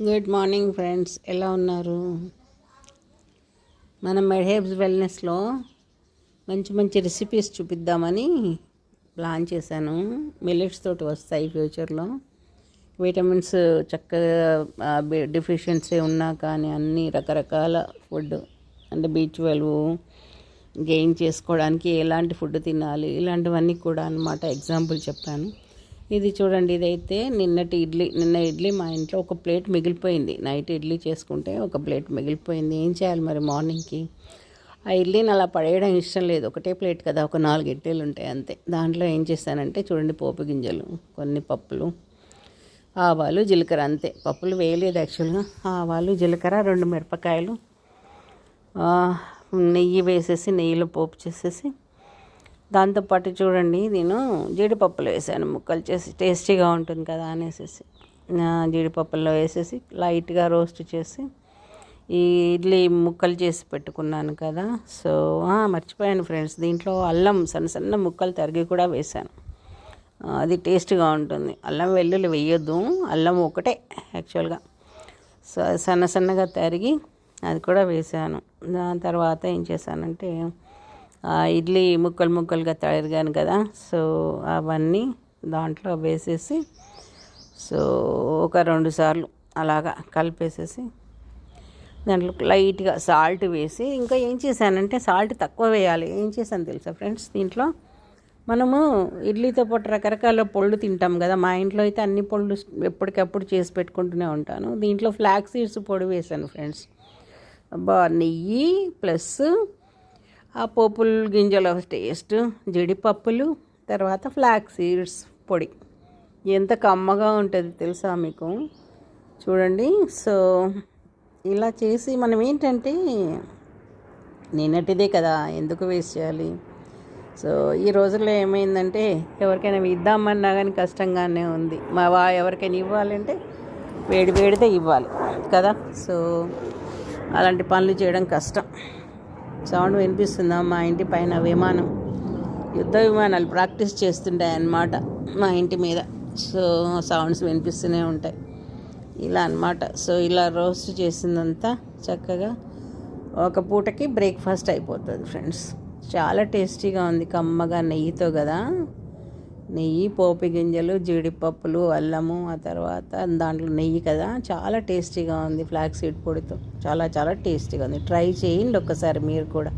Good morning friends, ఎలా ఉన్నారు? మనం మెహేబ్స్ వెల్నెస్లో మంచి మంచి రెసిపీస్ చూపిద్దామని ప్లాన్ చేశాను. మిల్లెట్స్ తోటి వస్తాయి ఫ్యూచర్లో. విటమిన్స్ చక్కగా డెఫిషియన్సీ ఉన్నా కానీ అన్ని రకరకాల ఫుడ్ అంటే B12 గెయిన్ చేసుకోవడానికి ఎలాంటి ఫుడ్ తినాలి ఇలాంటివన్నీ కూడా అన్నమాట. ఎగ్జాంపుల్ చెప్పాను. ఇది చూడండి, ఇదైతే నిన్న ఇడ్లీ మా ఇంట్లో ఒక ప్లేట్ మిగిలిపోయింది. నైట్ ఇడ్లీ చేసుకుంటే ఒక ప్లేట్ మిగిలిపోయింది. ఏం చేయాలి మరి మార్నింగ్కి? ఆ ఇడ్లీని అలా పడేయడం ఇష్టం లేదు. ఒకటే ప్లేట్ కదా, ఒక 4 ఇడ్లీలు ఉంటాయి అంతే. దాంట్లో ఏం చేశానంటే చూడండి, పోపు గింజలు, కొన్ని పప్పులు, ఆవాలు, జీలకర్ర, అంతే. పప్పులు వేయలేదు యాక్చువల్గా. ఆవాలు, జీలకర్ర, 2 మిరపకాయలు, నెయ్యి వేసేసి నెయ్యిలో పోపు చేసేసి, దాంతోపాటు చూడండి నేను జీడిపప్పులు వేసాను ముక్కలు చేసి, టేస్టీగా ఉంటుంది కదా అనేసి జీడిపప్పుల్లో వేసేసి లైట్గా రోస్ట్ చేసి ఈ ఇడ్లీ ముక్కలు చేసి పెట్టుకున్నాను కదా. సో మర్చిపోయాను ఫ్రెండ్స్, దీంట్లో అల్లం సన్న సన్న ముక్కలు తరిగి కూడా వేసాను. అది టేస్ట్గా ఉంటుంది. అల్లం వెల్లుల్లి వేయొద్దు, అల్లం ఒకటే యాక్చువల్గా. సో సన్న సన్నగా తరిగి అది కూడా వేసాను. దాని తర్వాత ఏం చేశానంటే ఇడ్లీ ముక్కలుగా తరిగాను కదా, సో అవన్నీ దాంట్లో వేసేసి సో ఒక 2 సార్లు అలాగా కలిపేసేసి దాంట్లో లైట్గా సాల్ట్ వేసి, ఇంకా ఏం చేశానంటే సాల్ట్ తక్కువ వేయాలి. ఏం చేశాను తెలుసా ఫ్రెండ్స్, దీంట్లో మనము ఇడ్లీతో పాటు రకరకాల పళ్ళు తింటాం కదా. మా ఇంట్లో అయితే అన్ని పళ్ళు ఎప్పటికప్పుడు చేసి పెట్టుకుంటూనే ఉంటాను. దీంట్లో ఫ్లాక్స్ సీడ్స్ పొడి వేసాను ఫ్రెండ్స్. నెయ్యి ప్లస్ ఆ పోపుల గింజల టేస్ట్, జీడిపప్పులు, తర్వాత ఫ్లాక్స్ సీడ్స్ పొడి ఎంత కమ్మగా ఉంటుంది తెలుసా మీకు? చూడండి. సో ఇలా చేసి మనం ఏంటంటే నిన్నటిదే కదా, ఎందుకు వేస్ట్ చేయాలి? సో ఈ రోజుల్లో ఏమైందంటే ఎవరికైనా ఇద్దామన్నా కానీ కష్టంగానే ఉంది. ఎవరికైనా ఇవ్వాలంటే వేడితే ఇవ్వాలి కదా. సో అలాంటి పనులు చేయడం కష్టం. సౌండ్ వినిపిస్తుందా? మా ఇంటి పైన విమానం, యుద్ధ విమానాలు ప్రాక్టీస్ చేస్తుంటాయి అన్నమాట మా ఇంటి మీద. సో సౌండ్స్ వినిపిస్తూనే ఉంటాయి ఇలా అన్నమాట. సో ఇలా రోస్ట్ చేసిందంతా చక్కగా ఒక పూటకి బ్రేక్ఫాస్ట్ అయిపోతుంది ఫ్రెండ్స్. చాలా టేస్టీగా ఉంది, కమ్మగా నెయ్యితో కదా. నెయ్యి, పోపు గింజలు, జీడిపప్పులు, అల్లము, ఆ తర్వాత దాంట్లో నెయ్యి కదా, చాలా టేస్టీగా ఉంది. ఫ్లాక్స్ సీడ్ పొడితో చాలా చాలా టేస్టీగా ఉంది. ట్రై చేయండి ఒక్కసారి మీరు కూడా.